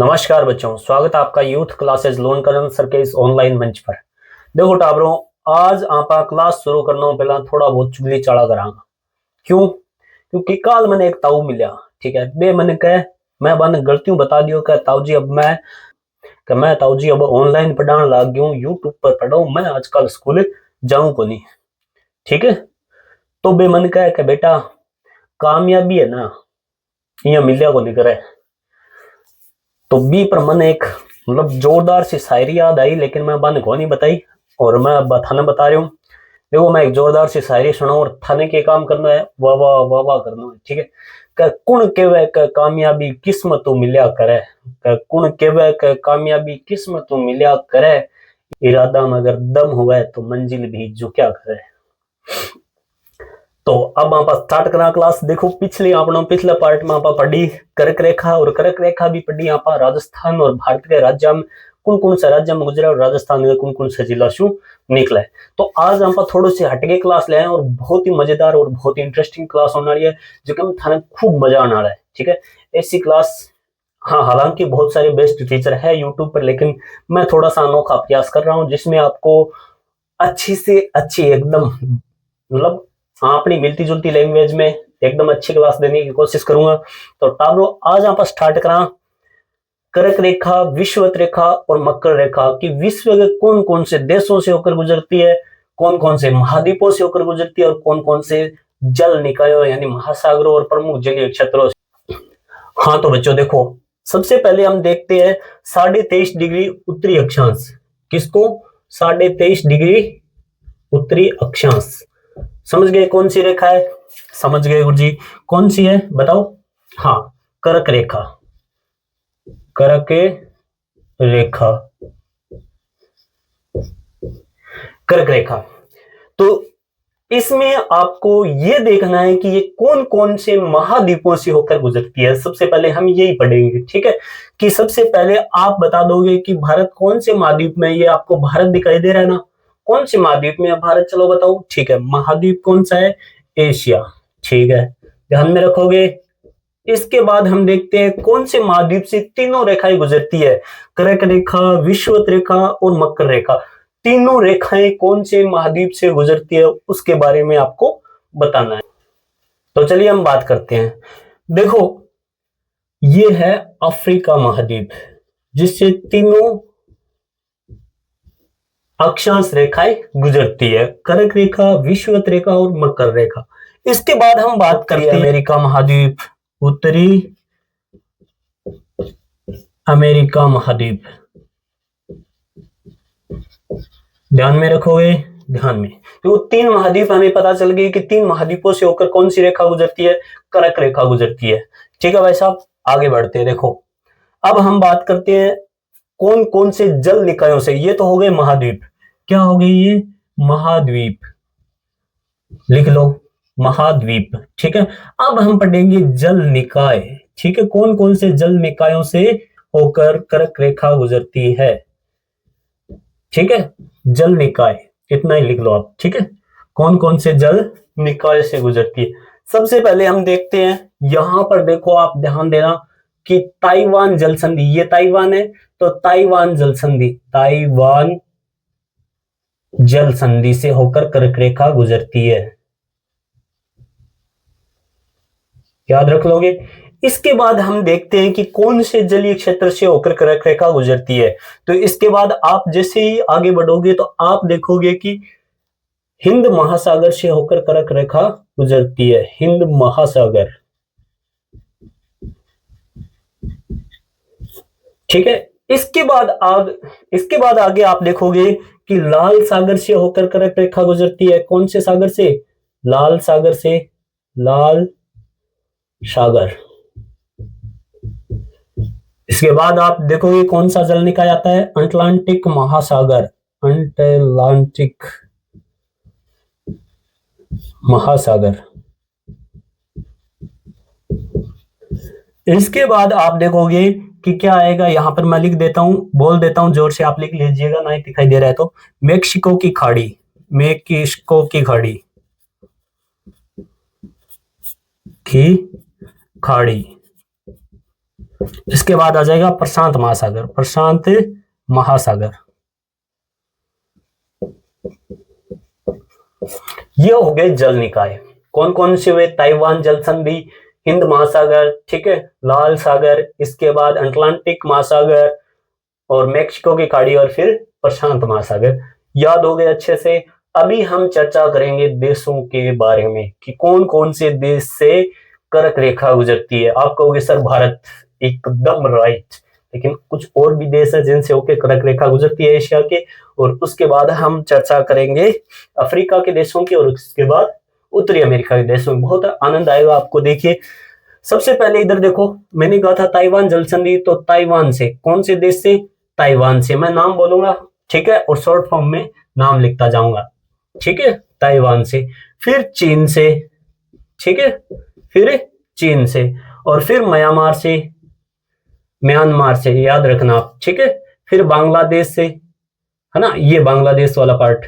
नमस्कार बच्चों, स्वागत है आपका यूथ क्लासेस लोन करन सर के इस ऑनलाइन मंच पर। देखो टाबरों, आज आपा क्लास शुरू करने पहला थोड़ा बहुत चुगली चाड़ा करांगा। क्यों? क्योंकि कल मैंने एक ताऊ मिला, ठीक है। बे मैंने कह मैं बन गलतियों बता दियो कि ताऊ जी मैं ताऊ जी अब ऑनलाइन पढ़ाने लग गया हूं, यूट्यूब पर पढ़ाऊं, मैं आजकल स्कूल जाऊं को नहीं, ठीक है। तो बे मन कह कि बेटा कामयाबी है ना यहाँ मिलिया को नहीं करे। तो बी पर मन एक मतलब जोरदार सी शायरी याद आई, लेकिन मैं बन को नहीं बताई और मैं थाने बता रही हूँ। देखो मैं एक जोरदार सी शायरी सुनाऊं और थाने के काम करना है, वाह वाह वाह वाह करना है, ठीक है। कुण केवे क कामयाबी किस्मत तू मिल्या करे, कुण केवे क कामयाबी किस्मत तू मिल्या करे, इरादा में अगर दम हुआ तो मंजिल भी झुक्या करे। तो अब आप स्टार्ट करा क्लास। देखो पिछले पार्ट में आप पढ़ी कर्क रेखा, और कर्क रेखा भी पढ़ी आप राजस्थान और भारत के राज्य में कौन कौन से राज्य में गुजरा और राजस्थान के कौन कौन से जिला शू निकला है। तो आज आप थोड़ी सी हटके क्लास ले आए और बहुत ही मजेदार और बहुत ही इंटरेस्टिंग क्लास होने वाली है, जो थाने खूब मजा आने वाला है, ठीक है। ऐसी क्लास, हाँ, हालांकि बहुत सारे बेस्ट टीचर है यूट्यूब पर, लेकिन मैं थोड़ा सा अनोखा प्रयास कर रहा हूँ जिसमें आपको अच्छी से अच्छी एकदम मतलब हाँ अपनी मिलती जुलती लैंग्वेज में एकदम अच्छी क्लास देने की कोशिश करूंगा। तो टाब्रो आज आप स्टार्ट करा कर्क रेखा, विषुवत रेखा और मकर रेखा की विश्व के कौन कौन से देशों से होकर गुजरती है, कौन कौन से महाद्वीपों से होकर गुजरती है और कौन कौन से जल निकायों यानी महासागरों और प्रमुख जलीय क्षेत्रों से। हाँ तो बच्चों देखो, सबसे पहले हम देखते हैं 23.5 डिग्री उत्तरी अक्षांश। किसको? 23.5 डिग्री उत्तरी अक्षांश। समझ गए कौन सी रेखा है? समझ गए गुरुजी, कौन सी है बताओ? हाँ, कर्क रेखा, कर्क रेखा, कर्क रेखा। तो इसमें आपको यह देखना है कि ये कौन कौन से महाद्वीपों से होकर गुजरती है। सबसे पहले हम यही पढ़ेंगे, ठीक है। कि सबसे पहले आप बता दोगे कि भारत कौन से महाद्वीप में, ये आपको भारत दिखाई दे रहा है ना, कौन से महाद्वीप में है भारत? चलो बताओ, ठीक है। महाद्वीप कौन सा है? एशिया, ठीक है, ध्यान में रखोगे। इसके बाद हम देखते हैं कौन से महाद्वीप से तीनों रेखाएं गुजरती है, कर्क रेखा, विषुवत रेखा और मकर रेखा। तीनों रेखाएं कौन से महाद्वीप से गुजरती है उसके बारे में आपको बताना है। तो चलिए हम बात करते हैं। देखो ये है अफ्रीका महाद्वीप, जिससे तीनों अक्षांश रेखाएं गुजरती है, कर्क रेखा, विषुवत रेखा और मकर रेखा। इसके बाद हम बात करते हैं अमेरिका महाद्वीप, उत्तरी अमेरिका महाद्वीप। ध्यान में रखोगे, ध्यान में। तो तीन महाद्वीप हमें पता चल गई कि तीन महाद्वीपों से होकर कौन सी रेखा गुजरती है? कर्क रेखा गुजरती है, ठीक है भाई साहब। आगे बढ़ते हैं। देखो अब हम बात करते हैं कौन कौन से जल निकायों से। ये तो हो गए महाद्वीप, क्या हो गई ये? महाद्वीप, लिख लो महाद्वीप, ठीक है। अब हम पढ़ेंगे जल निकाय, ठीक है। कौन कौन से जल निकायों से होकर कर्क रेखा गुजरती है, ठीक है। जल निकाय इतना ही लिख लो आप, ठीक है। कौन कौन से जल निकाय से गुजरती है? सबसे पहले हम देखते हैं, यहां पर देखो आप ध्यान देना कि ताइवान जल संधि, ये ताइवान है तो ताइवान जल संधि, ताइवान जल संधि से होकर कर्क रेखा गुजरती है, याद रख लोगे। इसके बाद हम देखते हैं कि कौन से जलीय क्षेत्र से होकर कर्क रेखा गुजरती है। तो इसके बाद आप जैसे ही आगे बढ़ोगे तो आप देखोगे कि हिंद महासागर से होकर कर्क रेखा गुजरती है, हिंद महासागर, ठीक है। इसके बाद आगे आप देखोगे कि लाल सागर से होकर कर्क रेखा गुजरती है। कौन से सागर से? लाल सागर से, लाल सागर। इसके बाद आप देखोगे कौन सा जल निकाय आता है? अटलांटिक महासागर, अटलांटिक महासागर। इसके बाद आप देखोगे कि क्या आएगा, यहां पर मैं लिख देता हूं, बोल देता हूं, जोर से आप लिख लीजिएगा, नहीं दिखाई दे रहा है तो। मेक्सिको की खाड़ी, मेक्सिको की खाड़ी, की खाड़ी, इसके बाद आ जाएगा प्रशांत महासागर, प्रशांत महासागर। ये हो गए जल निकाय। कौन कौन से हुए? ताइवान जल संधि, हिंद महासागर, ठीक है, लाल सागर, इसके बाद अटलांटिक महासागर और मैक्सिको की खाड़ी और फिर प्रशांत महासागर। याद हो गए अच्छे से। अभी हम चर्चा करेंगे देशों के बारे में कि कौन कौन से देश से कर्क रेखा गुजरती है। आप कहोगे सर भारत, एकदम राइट, लेकिन कुछ और भी देश है जिनसे होकर कर्क रेखा गुजरती है एशिया के। और उसके बाद हम चर्चा करेंगे अफ्रीका के देशों की और उसके बाद उत्तरी अमेरिका के देशों में। बहुत आनंद आएगा आपको। देखिए सबसे पहले इधर देखो, मैंने कहा था ताइवान जल संधि, तो ताइवान से कौन से देश से? ताइवान से। मैं नाम बोलूंगा, ठीक है, और शॉर्ट फॉर्म में नाम लिखता जाऊंगा, ठीक है। ताइवान से, फिर चीन से, ठीक है, फिर चीन से, और फिर म्यांमार से, म्यांमार से याद रखना आप, ठीक है। फिर बांग्लादेश से, है ना, ये बांग्लादेश वाला पार्ट,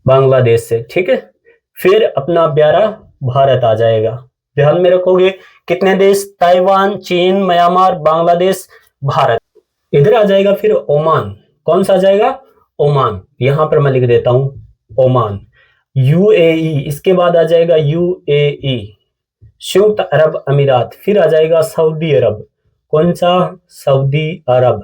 बांग्लादेश से, ठीक है। फिर अपना प्यारा भारत आ जाएगा। ध्यान में रखोगे कितने देश? ताइवान, चीन, म्यांमार, बांग्लादेश, भारत। इधर आ जाएगा फिर ओमान। कौन सा आ जाएगा? ओमान। यहां पर मैं लिख देता हूं ओमान। यूएई, इसके बाद आ जाएगा यूएई, संयुक्त अरब अमीरात। फिर आ जाएगा सऊदी अरब। कौन सा? सऊदी अरब।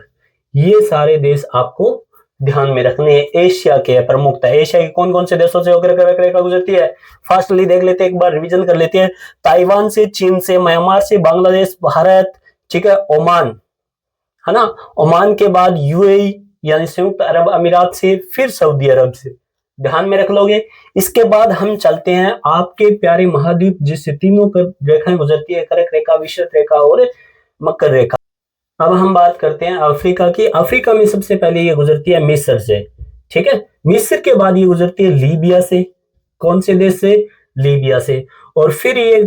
ये सारे देश आपको ध्यान में रखने हैं। एशिया के प्रमुखता, एशिया के कौन कौन से देशों से होकर कर्क रेखा गुजरती है? फास्टली देख लेते हैं, एक बार रिवीजन कर लेते हैं। ताइवान से, चीन से, म्यांमार से, बांग्लादेश, भारत, ठीक है, ओमान, है ना। ओमान के बाद यूएई यानी संयुक्त अरब अमीरात से, फिर सऊदी अरब से। ध्यान में रख लोगे। इसके बाद हम चलते हैं आपके प्यारे महाद्वीप जिससे तीनों रेखाएं गुजरती है, कर्क रेखा, विषुवत रेखा और मकर रेखा। अब हम बात करते हैं अफ्रीका की। अफ्रीका में सबसे पहले ये गुजरती है मिस्र से, ठीक है। मिस्र के बाद ये गुजरती है लीबिया से। कौन से देश से? लीबिया से। और फिर ये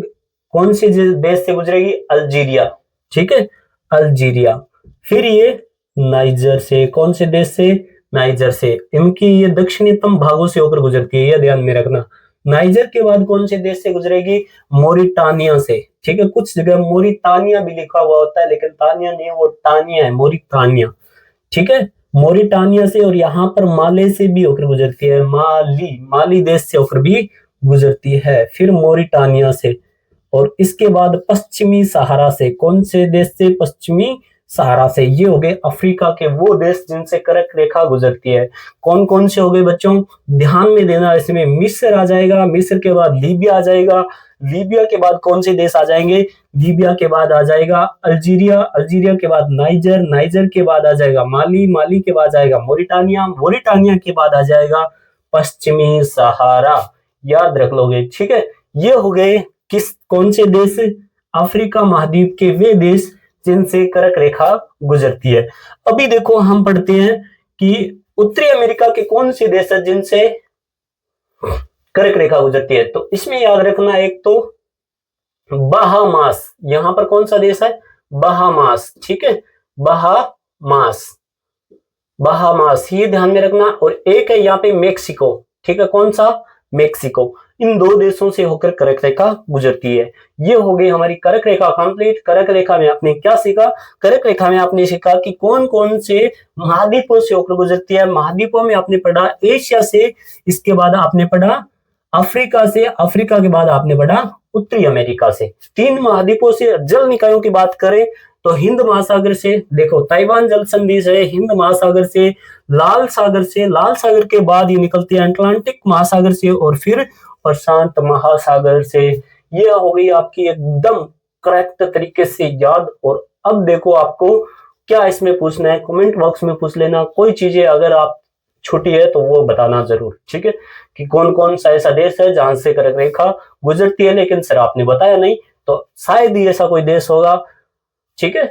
कौन से देश से गुजरेगी? अल्जीरिया, ठीक है, अल्जीरिया। फिर ये नाइजर से। कौन से देश से? नाइजर से। इनकी ये दक्षिणतम भागों से होकर गुजरती है, यह ध्यान में रखना। नाइजर के बाद कौन से देश से गुजरेगी? मोरिटानिया से, ठीक है। कुछ जगह मोरिटानिया भी लिखा हुआ होता है, लेकिन तानिया नहीं, वो टानिया है, मोरिटानिया, ठीक है, मोरिटानिया से। और यहाँ पर माले से भी होकर गुजरती है, माली, माली देश से होकर भी गुजरती है, फिर मोरिटानिया से। और इसके बाद पश्चिमी सहारा से। कौन से देश से? पश्चिमी सहारा से। ये हो गए अफ्रीका के वो देश जिनसे कर्क रेखा गुजरती है। कौन कौन से हो गए बच्चों? ध्यान में देना, इसमें मिस्र आ जाएगा, मिस्र के बाद लीबिया आ जाएगा, लीबिया के बाद कौन से देश आ जाएंगे? लीबिया के बाद आ जाएगा अल्जीरिया, अल्जीरिया के बाद नाइजर, नाइजर के बाद आ जाएगा माली, माली के बाद आएगा मोरिटानिया, मोरिटानिया के बाद आ जाएगा पश्चिमी सहारा। याद रख लोगे, ठीक है। ये हो गए किस कौन से देश? अफ्रीका महाद्वीप के वे देश जिनसे कर्क रेखा गुजरती है। अभी देखो हम पढ़ते हैं कि उत्तरी अमेरिका के कौन से देश है जिनसे कर्क रेखा गुजरती है। तो इसमें याद रखना, एक तो बहामास, यहां पर कौन सा देश है? बहामास, ठीक है, बहामास, बहामास, ये ध्यान में रखना। और एक है यहाँ पे मेक्सिको, ठीक है, कौन सा? मेक्सिको। इन दो देशों से होकर कर्क रेखा गुजरती है। ये हो गई हमारी कर्क रेखा कंप्लीट। कर्क रेखा में आपने क्या सीखा? कर्क रेखा में आपने सीखा कि कौन कौन से महाद्वीपों से होकर गुजरती है। महाद्वीपों में आपने पढ़ा एशिया से, इसके बाद आपने पढ़ा अफ्रीका से, अफ्रीका के बाद आपने पढ़ा उत्तरी अमेरिका से। तीन महाद्वीपों से। जल निकायों की बात करें तो हिंद महासागर से, देखो ताइवान जल संधि से, हिंद महासागर से, लाल सागर से, लाल सागर के बाद ये निकलती है अटलांटिक महासागर से, और फिर प्रशांत महासागर से। ये हो गई आपकी एकदम करेक्ट तरीके से याद। और अब देखो आपको क्या इसमें पूछना है, कमेंट बॉक्स में पूछ लेना। कोई चीजें अगर आप छुट्टी है तो वो बताना जरूर, ठीक है, कि कौन कौन सा ऐसा देश है जहां से कर्क रेखा गुजरती है। लेकिन सर आपने बताया नहीं, तो शायद ही ऐसा कोई देश होगा, ठीक है।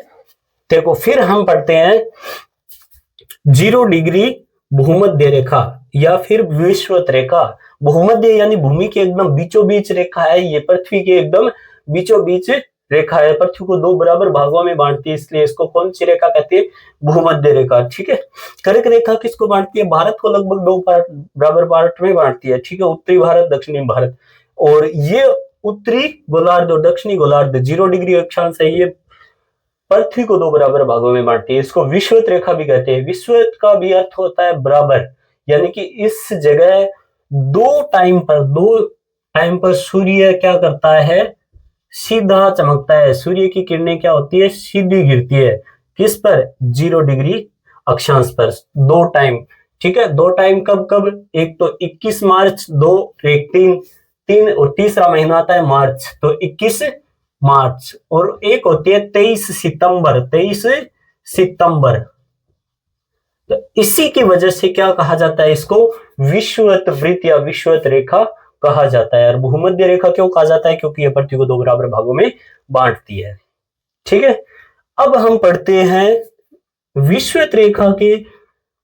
देखो फिर हम पढ़ते हैं 0 डिग्री भूमध्य रेखा या फिर विषुवत रेखा। भूमध्य यानी भूमि के एकदम बीचों बीच रेखा है, ये पृथ्वी के एकदम बीचों बीच रेखा है, पृथ्वी को दो बराबर भागों में बांटती है, इसलिए इसको कौन सी रेखा कहते हैं? भूमध्य रेखा, ठीक है। कर्क रेखा किसको बांटती है? भारत को लगभग दो बराबर पार्ट में बांटती है, ठीक है, उत्तरी भारत, दक्षिणी भारत। और ये उत्तरी गोलार्ध और दक्षिणी गोलार्ध 0 डिग्री अक्षांश है, ये पृथ्वी को दो बराबर भागों में बांटती है। इसको विषुवत रेखा भी कहते हैं। विषुवत का भी अर्थ होता है बराबर, यानी कि इस जगह दो टाइम पर सूर्य क्या करता है, सीधा चमकता है। सूर्य की किरणें क्या होती है, सीधी गिरती है। किस पर, 0 डिग्री अक्षांश पर, दो टाइम। ठीक है, दो टाइम कब कब, एक तो 21 मार्च, दो एक तीन और तीसरा महीना आता है मार्च, तो 21 मार्च, और एक होती है 23 सितंबर। तो इसी की वजह से क्या कहा जाता है, इसको विषुवत वृत्त या विषुवत रेखा कहा जाता है। और भूमध्य रेखा क्यों कहा जाता है, क्योंकि यह पृथ्वी को दो बराबर भागों में बांटती है। ठीक है, अब हम पढ़ते हैं विषुवत रेखा के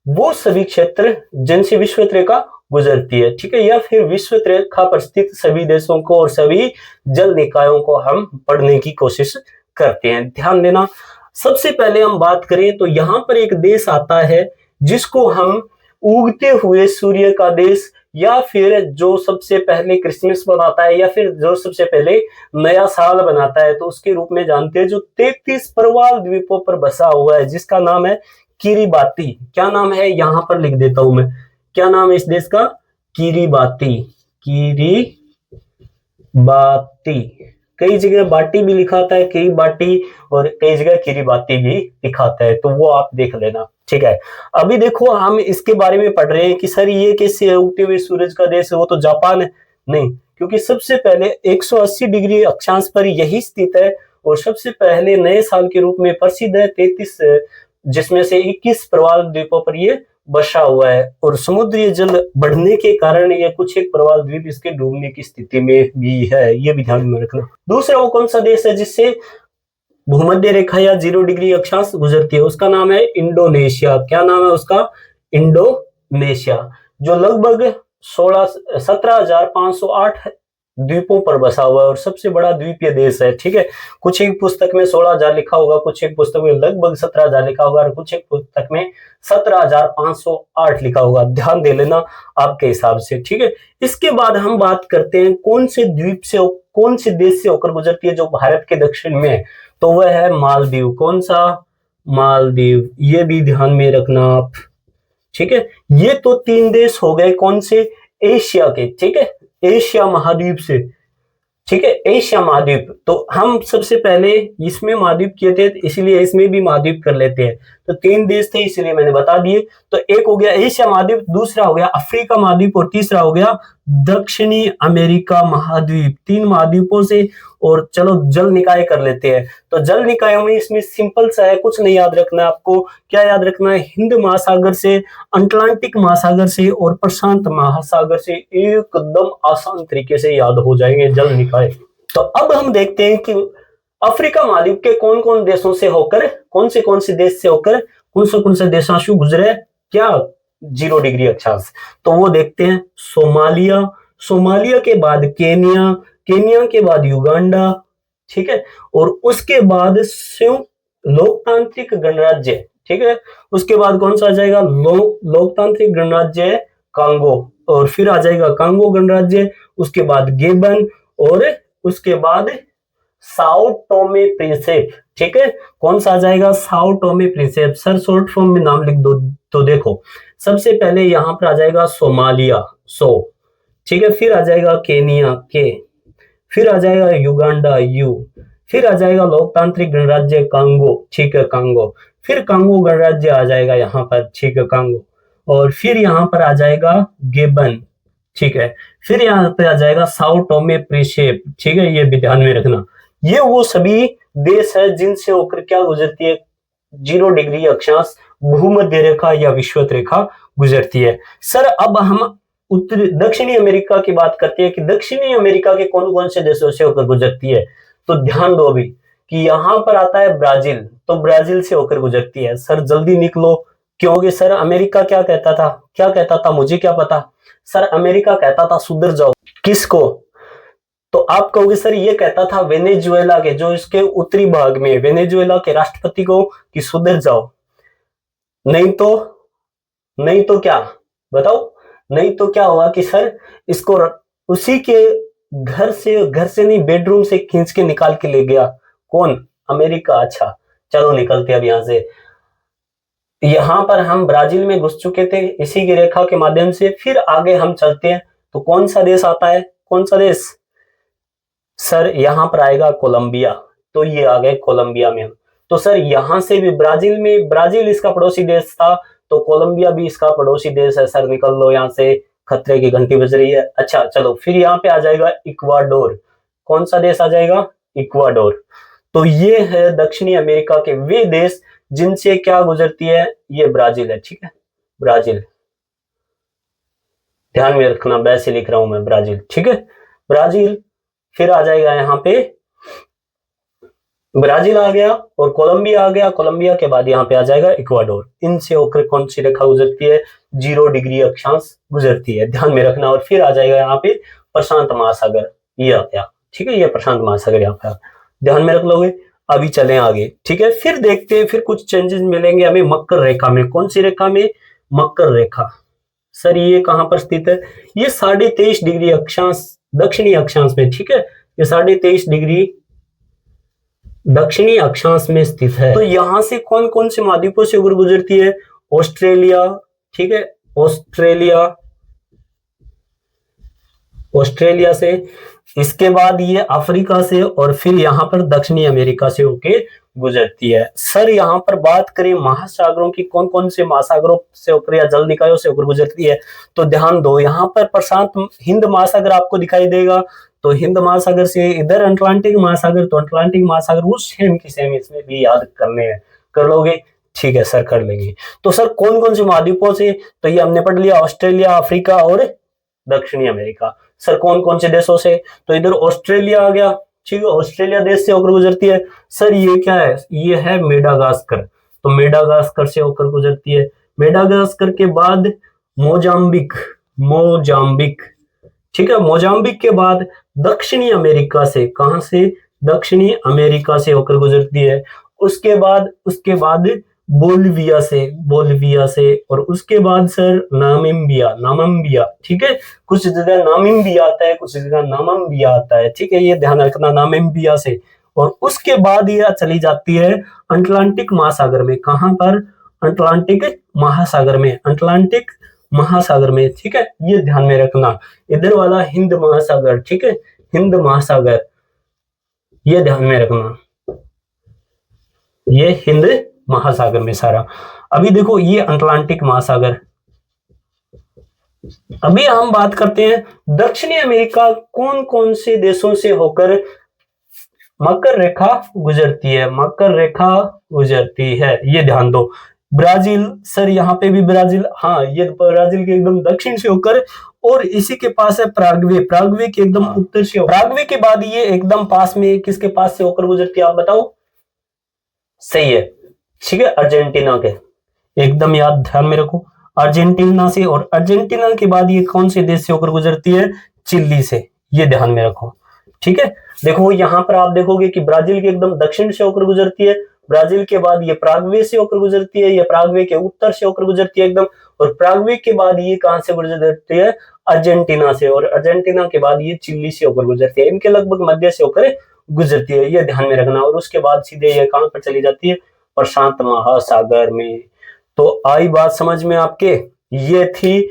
वो सभी क्षेत्र जिनसे विषुवत रेखा गुजरती है। ठीक है, या फिर विषुवत रेखा पर स्थित सभी देशों को और सभी जल निकायों को हम पढ़ने की कोशिश करते हैं। ध्यान देना, सबसे पहले हम बात करें तो यहां पर एक देश आता है जिसको हम उगते हुए सूर्य का देश, या फिर जो सबसे पहले क्रिसमस बनाता है, या फिर जो सबसे पहले नया साल बनाता है, तो उसके रूप में जानते हैं, जो 33 प्रवाल द्वीपों पर बसा हुआ है, जिसका नाम है किरिबाती। क्या नाम है, यहां पर लिख देता हूं मैं, क्या नाम है इस देश का, किरिबाती। कई जगह बाटी भी लिखा आता है, किरिबाटी, और कई जगह किरिबाती भी लिखाता है, तो वो आप देख लेना। ठीक है, अभी देखो हम इसके बारे में पढ़ रहे हैं कि सर ये कैसे है, उगते हुए सूरज का देश है, वो तो जापान है। नहीं, क्योंकि सबसे पहले 180 डिग्री अक्षांश पर यही स्थित है, और सबसे पहले नए साल के रूप में प्रसिद्ध है 33, जिसमें से 21 प्रवाल द्वीपों पर ये बसा हुआ है। और समुद्री जल बढ़ने के कारण ये कुछ एक प्रवाल द्वीप इसके डूबने की स्थिति में भी है, ये भी ध्यान में रखना। दूसरा वो कौन सा देश है जिससे भूमध्य रेखा या 0 डिग्री अक्षांश गुजरती है, उसका नाम है इंडोनेशिया। क्या नाम है उसका, इंडोनेशिया, जो लगभग 17,508 द्वीपों पर बसा हुआ है और सबसे बड़ा द्वीपीय देश है। ठीक है, कुछ एक पुस्तक में 16,000 लिखा होगा, कुछ एक पुस्तक में लगभग 17,000 लिखा होगा, और कुछ एक पुस्तक में 17,508 लिखा होगा। ध्यान दे लेना आपके हिसाब से। ठीक है, इसके बाद हम बात करते हैं कौन से द्वीप से, कौन से देश से होकर गुजरती है जो भारत के दक्षिण में है, तो वह है मालदीव। कौन सा, मालदीव, ये भी ध्यान में रखना आप। ठीक है, ये तो 3 देश हो गए कौन से, एशिया के। ठीक है, एशिया महाद्वीप से। ठीक है, एशिया महाद्वीप, तो हम सबसे पहले इसमें महाद्वीप किए थे, इसीलिए इसमें भी महाद्वीप कर लेते हैं। तो 3 देश थे, इसलिए मैंने बता दिए। तो एक हो गया एशिया महाद्वीप, दूसरा हो गया अफ्रीका महाद्वीप, और तीसरा हो गया दक्षिणी अमेरिका महाद्वीप। 3 महाद्वीपों से, और चलो जल निकाय कर लेते हैं। तो जल निकायों में इसमें सिंपल सा है, कुछ नहीं याद रखना है आपको। क्या याद रखना है, हिंद महासागर से, अटलांटिक महासागर से और प्रशांत महासागर से, एकदम आसान तरीके से याद हो जाएंगे जल निकाय। तो अब हम देखते हैं कि अफ्रीका महाद्वीप के कौन कौन देशों से होकर, कौन से देश से होकर कौन से देशांशु गुजरे क्या 0 डिग्री अक्षांश, तो वो देखते हैं। सोमालिया के बाद केनिया के बाद युगांडा। ठीक है, और उसके बाद संयुक्त लोकतांत्रिक गणराज्य। ठीक है, उसके बाद कौन सा आ जाएगा, लोकतांत्रिक गणराज्य कांगो, और फिर आ जाएगा कांगो गणराज्य, उसके बाद गेबन, और उसके बाद साओ टोमे प्रिंसेप। ठीक है, कौन सा आ जाएगा, Sao Thome Prinsep. Sir short form में नाम लिख दो, तो देखो सबसे पहले यहां पर आ जाएगा सोमालिया, ठीक है, फिर आ जाएगा केनिया के, फिर आ जाएगा युगांडा यू, फिर आ जाएगा लोकतांत्रिक गणराज्य कांगो। ठीक है, कांगो, फिर कांगो गणराज्य आ जाएगा यहाँ पर। ठीक है, कांगो, और फिर यहाँ पर आ जाएगा गेबन। ठीक है, फिर यहाँ पे आ जाएगा साओ टोमे प्रिंसेप। ठीक है, ये भी ध्यान में रखना। ये वो सभी देश है जिनसे होकर क्या गुजरती है, 0 डिग्री अक्षांश भूमध्य रेखा या विषुवत रेखा गुजरती है। सर अब हम दक्षिणी अमेरिका की बात करते हैं कि दक्षिणी अमेरिका के कौन कौन से देशों से होकर गुजरती है, तो ध्यान दो अभी कि यहां पर आता है ब्राजील, तो ब्राजील से होकर गुजरती है। सर जल्दी निकलो, क्योंकि सर अमेरिका क्या कहता था मुझे क्या पता। सर अमेरिका कहता था सुधर जाओ। किसको, तो आप कहोगे सर ये कहता था वेनेजुएला के, जो इसके उत्तरी भाग में, वेनेजुएला के राष्ट्रपति को कि सुधर जाओ। नहीं तो क्या बताओ, नहीं तो क्या हुआ कि सर इसको उसी के घर से नहीं, बेडरूम से खींच के निकाल के ले गया। कौन, अमेरिका। अच्छा, चलो निकलते अब यहाँ से। यहाँ पर हम ब्राजील में घुस चुके थे इसी की रेखा के माध्यम से। फिर आगे हम चलते हैं तो कौन सा देश आता है, कौन सा देश सर, यहाँ पर आएगा कोलंबिया। तो ये आ गए कोलंबिया में। तो सर यहाँ से भी ब्राजील में, ब्राजील इसका पड़ोसी देश था, तो कोलंबिया भी इसका पड़ोसी देश है। सर निकल लो यहाँ से, खतरे की घंटी बज रही है। अच्छा चलो, फिर यहाँ पे आ जाएगा इक्वाडोर। कौन सा देश आ जाएगा, इक्वाडोर। तो ये है दक्षिणी अमेरिका के वे देश जिनसे क्या गुजरती है, ये ब्राजील है, ठीक है, ब्राजील, ध्यान में रखना, वैसे लिख रहा हूं मैं ब्राजील, ठीक है, ब्राजील। फिर आ जाएगा यहाँ पे, ब्राजील आ गया और कोलंबिया आ गया, कोलंबिया के बाद यहाँ पे आ जाएगा इक्वाडोर। इनसे होकर कौन सी रेखा गुजरती है, 0 डिग्री अक्षांश गुजरती है, ध्यान में रखना। और फिर आ जाएगा यहाँ पे प्रशांत महासागर, ये आ गया, ठीक है, ये प्रशांत महासागर यहाँ पे ध्यान में रख लोगे। अभी चलें आगे, ठीक है, फिर देखते हैं, फिर कुछ चेंजेस मिलेंगे हमें मकर रेखा में। कौन सी रेखा में, मकर रेखा। सर ये कहां पर स्थित है, ये 23.5 डिग्री अक्षांश दक्षिणी अक्षांश में, ठीक है, ये 23.5 डिग्री दक्षिणी अक्षांश में स्थित है। तो यहां से कौन कौन से महाद्वीपों से होकर गुजरती है, ऑस्ट्रेलिया, ठीक है, ऑस्ट्रेलिया, ऑस्ट्रेलिया से, इसके बाद ये अफ्रीका से, और फिर यहाँ पर दक्षिणी अमेरिका से होके गुजरती है। सर यहाँ पर बात करें महासागरों की, कौन कौन से महासागरों से होकर या जल निकायों से होकर गुजरती है, तो ध्यान दो, यहाँ पर प्रशांत हिंद महासागर आपको दिखाई देगा, तो हिंद महासागर से इधर अटलांटिक महासागर, तो अटलांटिक महासागर उस सेम की सेम इसमें भी याद करने हैं, कर लोगे, ठीक है सर, कर लेंगे। तो सर कौन कौन से महाद्वीपों से, तो ये हमने पढ़ लिया, ऑस्ट्रेलिया, अफ्रीका और दक्षिणी अमेरिका। सर कौन कौन से देशों से, तो इधर ऑस्ट्रेलिया आ गया, ठीक है, ऑस्ट्रेलिया देश से होकर गुजरती है। सर ये क्या है, ये है मेडागास्कर, तो मेडागास्कर से होकर गुजरती है। मेडागास्कर के बाद मोजाम्बिक, मोजाम्बिक, ठीक है, मोजाम्बिक के बाद दक्षिणी अमेरिका से, कहां से, दक्षिणी अमेरिका से होकर गुजरती है। उसके बाद बोलिविया से, बोलिविया से, और उसके बाद सर नामिबिया, नामिबिया, ठीक है, कुछ जगह नामिबिया आता है, कुछ जगह नामिबिया आता है, ठीक है, ये ध्यान रखना, नामिबिया से। और उसके बाद ये चली जाती है अटलांटिक महासागर में, कहां पर, अटलांटिक महासागर में, अटलांटिक महासागर में, ठीक है, ये ध्यान में रखना। इधर वाला हिंद महासागर, ठीक है, हिंद महासागर, ये ध्यान में रखना, ये हिंद महासागर में सारा। अभी देखो ये अटलांटिक महासागर। अभी हम बात करते हैं दक्षिणी अमेरिका कौन कौन से देशों से होकर मकर रेखा गुजरती है, मकर रेखा गुजरती है, ये ध्यान दो। ब्राजील, सर यहाँ पे भी ब्राजील, हाँ ये ब्राजील के एकदम दक्षिण से होकर, और इसी के पास है प्रागवे, प्रागवे के एकदम उत्तर से, प्रागवे के बाद ये एकदम पास में किसके पास से होकर गुजरती है, आप बताओ, सही है, ठीक है, अर्जेंटीना के, एकदम याद, ध्यान में रखो, अर्जेंटीना से, और अर्जेंटीना के बाद ये कौन से देश से होकर गुजरती है, चिली से, ये ध्यान में रखो, ठीक है। देखो यहाँ पर आप देखोगे कि ब्राजील के एकदम दक्षिण से होकर गुजरती है, ब्राजील के बाद ये प्रागवे से होकर गुजरती है, ये प्रागवे के उत्तर से होकर गुजरती है एकदम, और प्रागवे के बाद ये कहां से गुजरती है, अर्जेंटीना से, और अर्जेंटीना के बाद ये चिली से होकर गुजरती है, इनके लगभग मध्य से होकर गुजरती है, ये ध्यान में रखना। और उसके बाद सीधे ये कहां पर चली जाती है, प्रशांत महासागर में। तो आई बात समझ में आपके, ये थी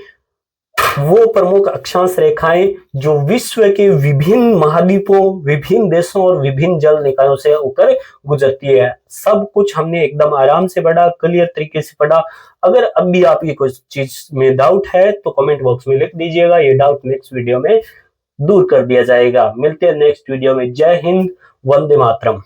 वो प्रमुख अक्षांश रेखाएं जो विश्व के विभिन्न महाद्वीपों, विभिन्न देशों और विभिन्न जल निकायों से होकर गुजरती है। सब कुछ हमने एकदम आराम से पढ़ा, क्लियर तरीके से पढ़ा। अगर अब भी आपकी कोई चीज में डाउट है तो कमेंट बॉक्स में लिख दीजिएगा, ये डाउट नेक्स्ट वीडियो में दूर कर दिया जाएगा। मिलते हैं नेक्स्ट वीडियो में। जय हिंद, वंदे मातरम।